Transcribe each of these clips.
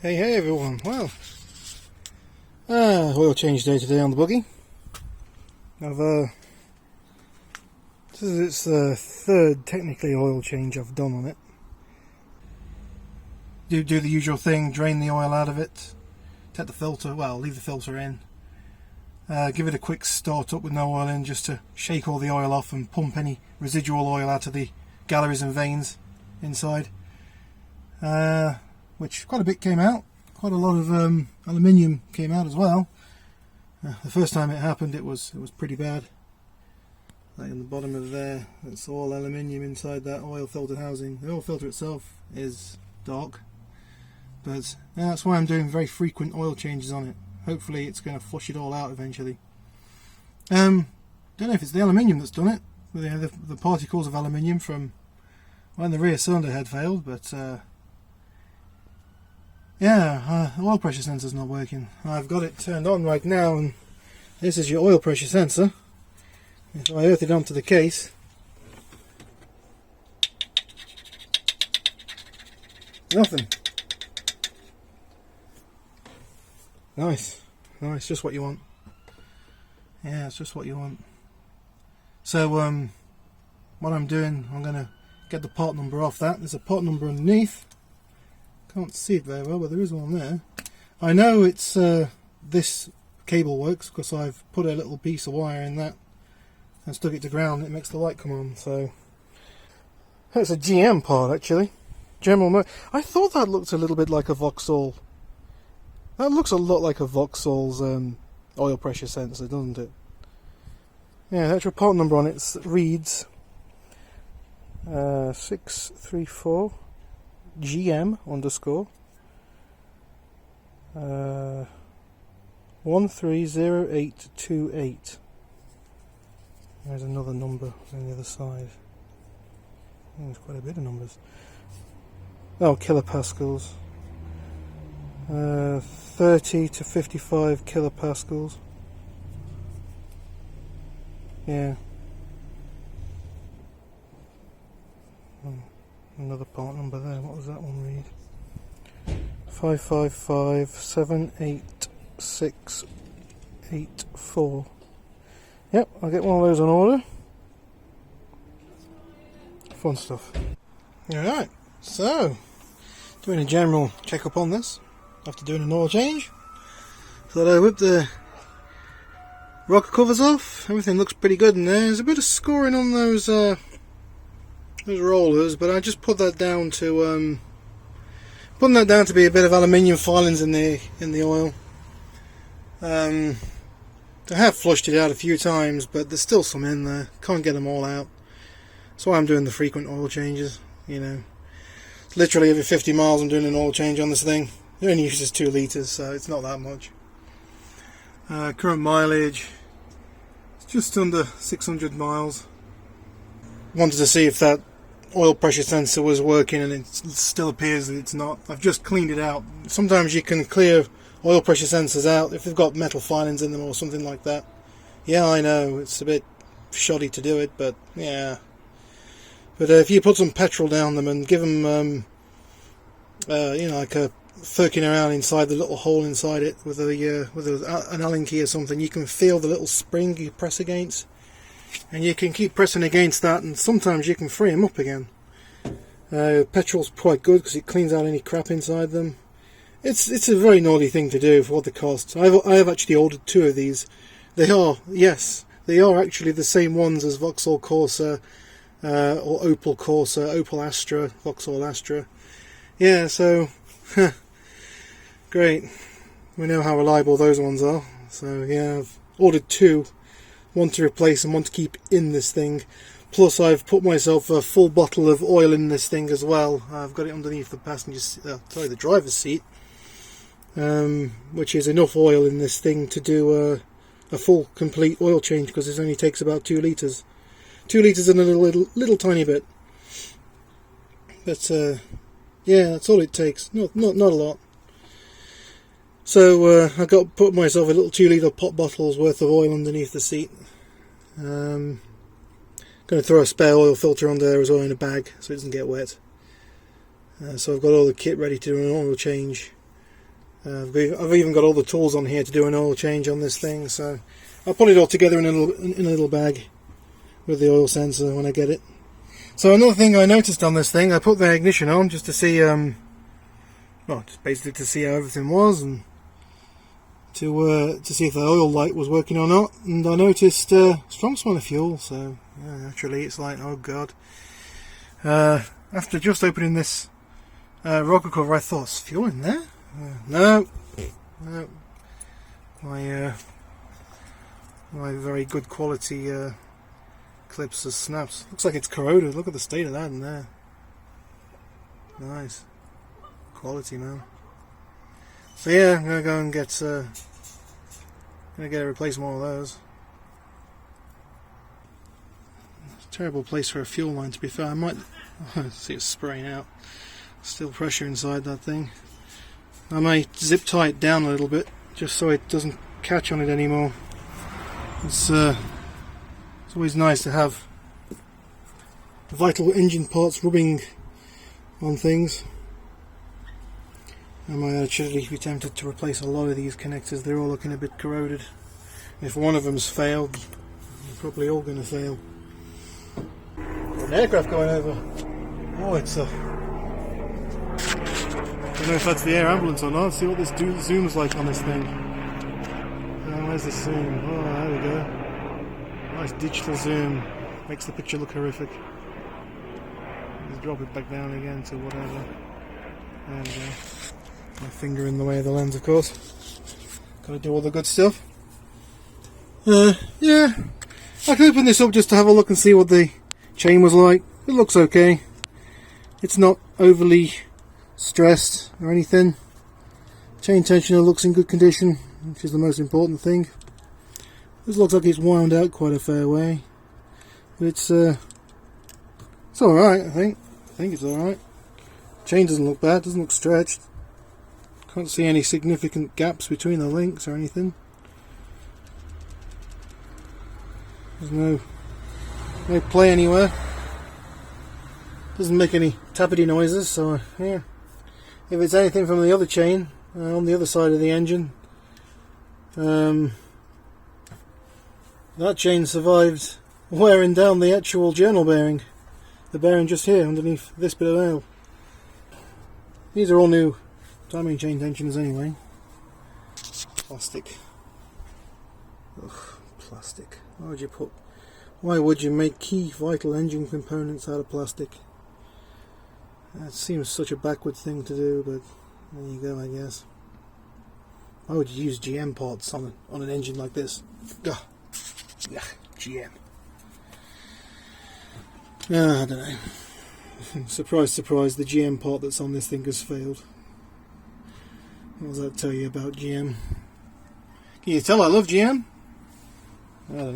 Hey everyone, well, oil change day today on the buggy. This is its third technically oil change I've done on it. Do the usual thing, drain the oil out of it, take the filter, well leave the filter in, give it a quick start up with no oil in just to shake all the oil off and pump any residual oil out of the galleries and vanes inside. Which quite a bit came out, quite a lot of aluminium came out as well. The first time it happened it was pretty bad. Like in the bottom of there, it's all aluminium inside that oil filter housing. The oil filter itself is dark, but yeah, that's why I'm doing very frequent oil changes on it. Hopefully it's going to flush it all out eventually. Don't know if it's the aluminium that's done it. The particles of aluminium from when the rear cylinder head failed, but yeah, the oil pressure sensor's not working. I've got it turned on right now, and this is your oil pressure sensor. If I earth it onto the case, nothing. Nice, just what you want. Yeah, it's just what you want. So what I'm doing, I'm going to get the part number off that. There's a part number underneath. Can't see it very well, but there is one there. I know it's this cable works because I've put a little piece of wire in that and stuck it to ground. It makes the light come on. So that's a GM part actually. I thought that looked a little bit like a Vauxhall. That looks a lot like a Vauxhall's oil pressure sensor, doesn't it? Yeah, the actual part number on it reads 634 GM underscore 130828. There's another number on the other side. There's quite a bit of numbers. Oh, kilopascals. 30 to 55 kilopascals. Yeah. Another part number there. What was that one read? 55578684. Yep, I'll get one of those on order. Fun stuff. Alright, so doing a general check-up on this after doing an oil change. Thought I whipped the rocker covers off. Everything looks pretty good in there. There's a bit of scoring on those rollers, but I just put that down to be a bit of aluminium filings in the oil. I have flushed it out a few times, but there's still some in there. Can't get them all out. That's why I'm doing the frequent oil changes. You know, literally every 50 miles I'm doing an oil change on this thing. It only uses 2 litres, so it's not that much. Current mileage is just under 600 miles. Wanted to see if that oil pressure sensor was working, and it still appears that it's not. I've just cleaned it out. Sometimes you can clear oil pressure sensors out if they've got metal filings in them or something like that. Yeah, I know it's a bit shoddy to do it, but yeah. But if you put some petrol down them and give them, you know, like a firking around inside the little hole inside it with an Allen key or something, you can feel the little spring you press against. And you can keep pressing against that, and sometimes you can free them up again. Petrol's quite good because it cleans out any crap inside them. It's a very naughty thing to do for what they cost. I have actually ordered 2 of these. They are actually the same ones as Vauxhall Corsa or Opel Corsa, Opel Astra, Vauxhall Astra. Yeah, so great. We know how reliable those ones are. So yeah, I've ordered 2. One to replace and one to keep in this thing. Plus I've put myself a full bottle of oil in this thing as well. I've got it underneath the the driver's seat, which is enough oil in this thing to do a full complete oil change, because it only takes about 2 litres. 2 litres and a little tiny bit. But yeah, that's all it takes. Not a lot. So I put myself a little 2 litre pop bottle's worth of oil underneath the seat. Going to throw a spare oil filter on there as well in a bag so it doesn't get wet. So I've got all the kit ready to do an oil change. I've even got all the tools on here to do an oil change on this thing, so I'll put it all together in a little bag with the oil sensor when I get it. So another thing I noticed on this thing, I put the ignition on just to see, well, just basically to see how everything was and to see if the oil light was working or not. And I noticed strong smell of fuel, so yeah, naturally it's like, oh god. After just opening this rocker cover, I thought, is fuel in there? No. My very good quality clips has snapped. Looks like it's corroded. Look at the state of that in there. Nice quality, man. So yeah, I'm gonna go and get a replacement of those. It's a terrible place for a fuel line, to be fair. I might see it spraying out. Still pressure inside that thing. I may zip tie it down a little bit just so it doesn't catch on it anymore. It's always nice to have vital engine parts rubbing on things. I might actually be tempted to replace a lot of these connectors. They're all looking a bit corroded. If one of them's failed, they're probably all going to fail. An aircraft going over. Oh, it's a... I don't know if that's the air ambulance or not. Let's see what this zoom's like on this thing. Where's the zoom? Oh, there we go. Nice digital zoom. Makes the picture look horrific. Just drop it back down again to whatever. There we go. My finger in the way of the lens, of course. Gotta do all the good stuff. Yeah. I could open this up just to have a look and see what the chain was like. It looks okay. It's not overly stressed or anything. Chain tensioner looks in good condition, which is the most important thing. This looks like it's wound out quite a fair way, but it's alright. I think it's alright. Chain doesn't look bad, doesn't look stretched. Can't see any significant gaps between the links or anything. There's no play anywhere. Doesn't make any tappity noises, so yeah. If it's anything from the other chain on the other side of the engine, that chain survived wearing down the actual journal bearing, the bearing just here underneath this bit of nail. These are all new timing chain tensioners anyway. Plastic. Ugh, plastic. Why would you make key vital engine components out of plastic? That seems such a backward thing to do, but there you go, I guess. Why would you use GM parts on an engine like this? Ugh. Yeah, GM. I don't know. Surprise, surprise, the GM part that's on this thing has failed. What does that tell you about GM? Can you tell I love GM? I don't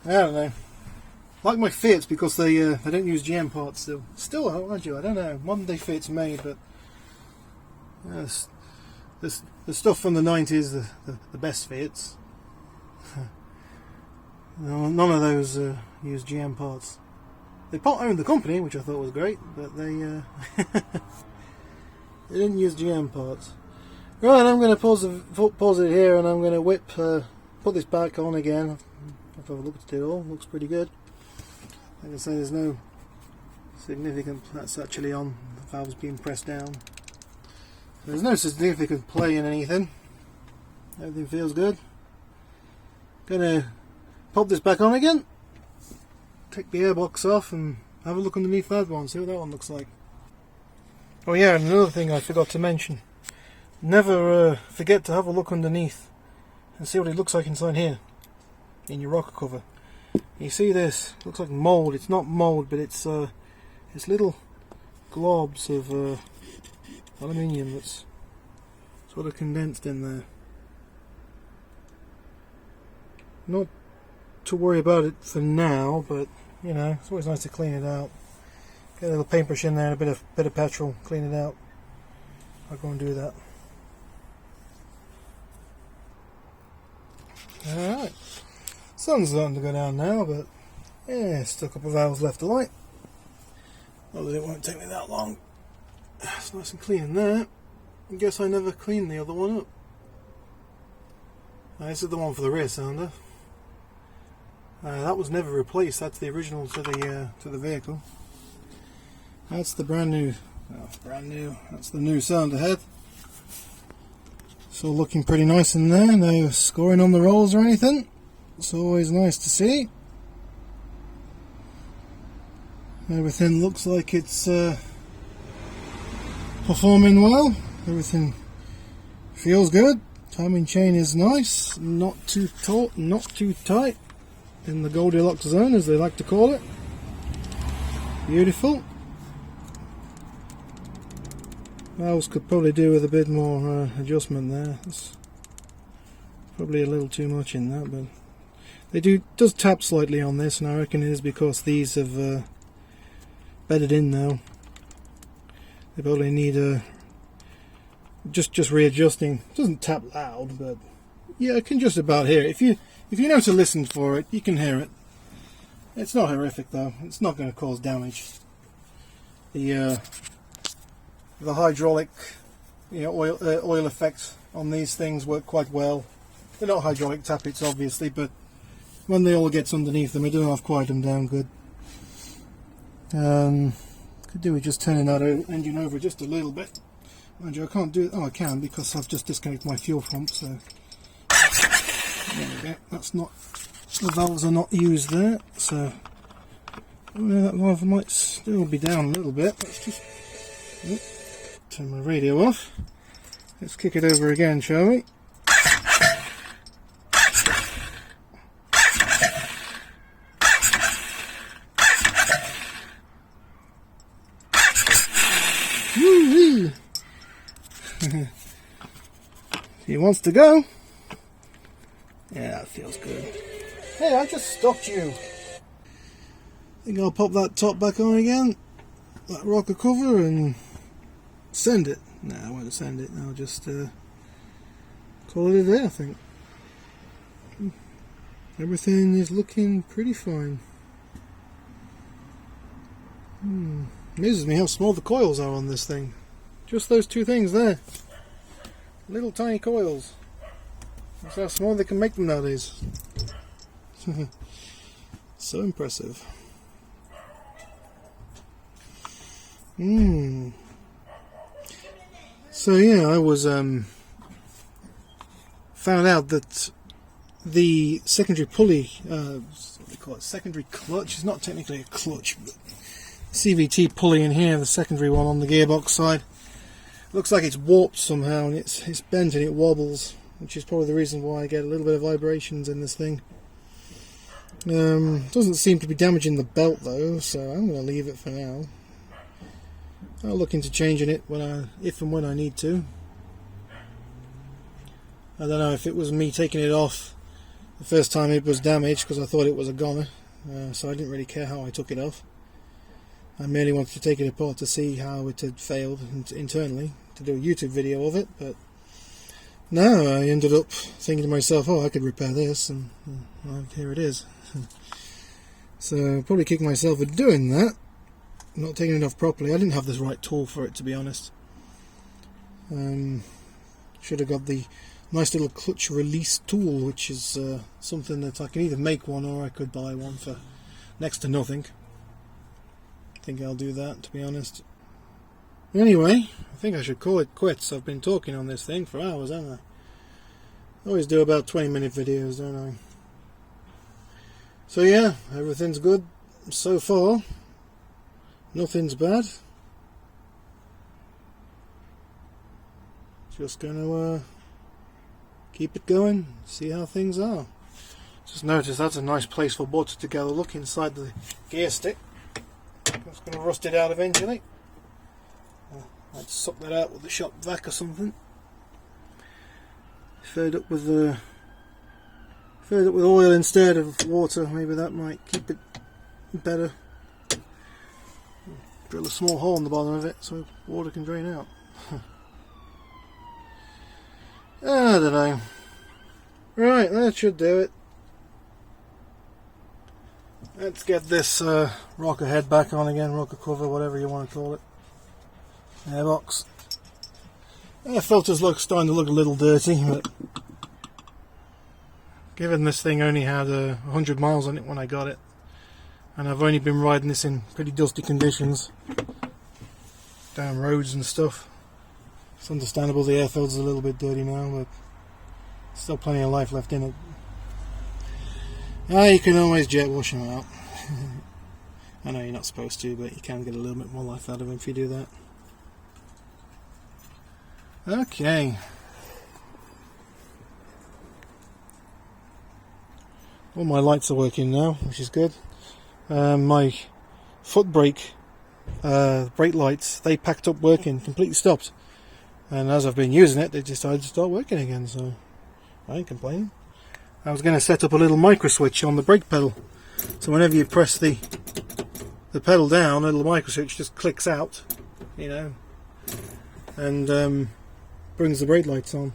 know. Like my Fiats, because they don't use GM parts still. Still, aren't you? I don't know. Modern day Fiats made, but the stuff from the 90s, the best Fiats. None of those use GM parts. They part-owned the company, which I thought was great, but they they didn't use GM parts. Right, I'm going to pause it here, and I'm going to put this back on again. If I've looked at it all, looks pretty good. Like I say, there's no significant, that's actually on, the valve's being pressed down. There's no significant play in anything. Everything feels good. Gonna pop this back on again, take the airbox off and have a look underneath that one, see what that one looks like. Oh yeah, and another thing I forgot to mention. Never forget to have a look underneath and see what it looks like inside here, in your rocker cover. You see this? Looks like mould. It's not mould, but it's little globs of aluminium that's sort of condensed in there. Not to worry about it for now, but you know, it's always nice to clean it out. Get a little paintbrush in there and a bit of petrol, clean it out. I'll go and do that. Alright. Sun's starting to go down now, but yeah, still a couple of hours left to light. Not that it won't take me that long. It's nice and clean in there. I guess I never cleaned the other one up. This is the one for the rear cylinder. That was never replaced. That's the original to the vehicle. That's the brand new. That's the new cylinder head. It's all looking pretty nice in there. No scoring on the rolls or anything. It's always nice to see. Everything looks like it's performing well. Everything feels good. Timing chain is nice, not too taut, not too tight, in the Goldilocks zone as they like to call it. Beautiful. Valves could probably do with a bit more adjustment there. That's probably a little too much in that, but does tap slightly on this, and I reckon it is because these have bedded in now. They probably need just readjusting. It doesn't tap loud, but yeah, I can just about hear it. If you know to listen for it, you can hear it. It's not horrific though. It's not going to cause damage. The hydraulic, oil effect on these things work quite well. They're not hydraulic tappets, obviously, but when the oil gets underneath them, it does half quiet them down good. Could do with just turning that engine over just a little bit. Mind you, I can't do it. Oh, I can, because I've just disconnected my fuel pump. So there we go. That's not. The valves are not used there. So that valve might still be down a little bit. Let's just turn my radio off. Let's kick it over again, shall we? Woo-wee! He wants to go. Yeah, that feels good. Hey, I just stopped you. Think I'll pop that top back on again, that rocker cover, and send it. No, I won't send it. I'll just call it a day, I think. Everything is looking pretty fine. Amazes me how small the coils are on this thing. Just those two things there. Little tiny coils. That's how small they can make them nowadays. So impressive. So yeah, I was found out that the secondary pulley, what do they call it, secondary clutch, it's not technically a clutch, but CVT pulley in here, the secondary one on the gearbox side, looks like it's warped somehow, and it's bent and it wobbles, which is probably the reason why I get a little bit of vibrations in this thing. Doesn't seem to be damaging the belt though, so I'm going to leave it for now. I'll look into changing it if and when I need to. I don't know if it was me taking it off the first time it was damaged because I thought it was a goner, so I didn't really care how I took it off. I merely wanted to take it apart to see how it had failed internally, to do a YouTube video of it, but no, I ended up thinking to myself, oh, I could repair this, and well, here it is. So I'll probably kick myself for doing that, not taking it off properly. I didn't have the right tool for it, to be honest. Should have got the nice little clutch release tool, which is something that I can either make one or I could buy one for next to nothing. I think I'll do that, to be honest. Anyway, I think I should call it quits. I've been talking on this thing for hours, haven't I? I always do about 20-minute videos, don't I? So yeah, everything's good so far. Nothing's bad. Just gonna keep it going, see how things are. Just noticed that's a nice place for water to go. Look inside the gear stick. It's going to rust it out eventually. I'd suck that out with the shop vac or something. Filled up with oil instead of water. Maybe that might keep it better. Drill a small hole in the bottom of it so water can drain out. I don't know. Right, that should do it. Let's get this rocker head back on again, rocker cover, whatever you want to call it. Airbox. Air filter's starting to look a little dirty, but given this thing only had 100 miles on it when I got it, and I've only been riding this in pretty dusty conditions, down roads and stuff, it's understandable the air filter's a little bit dirty now, but still plenty of life left in it. You can always jet wash them out. I know you're not supposed to, but you can get a little bit more life out of them if you do that. Okay. All my lights are working now, which is good. My foot brake lights, they packed up working, completely stopped. And as I've been using it, they decided to start working again, so I ain't complaining. I was going to set up a little micro switch on the brake pedal, so whenever you press the pedal down, a little micro switch just clicks out, you know, and brings the brake lights on.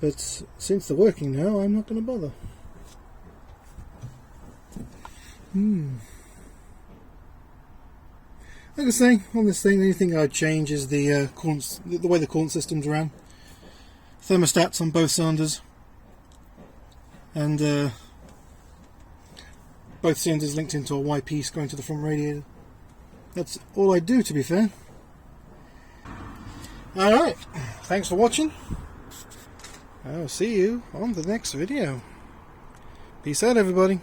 But since they're working now, I'm not going to bother. Like I say, on this thing, the only thing I'd change is the way the coolant system's ran. Thermostats on both cylinders, and both cylinders linked into a Y piece going to the front radiator. That's all I do, to be fair. Alright, thanks for watching. I'll see you on the next video. Peace out, everybody.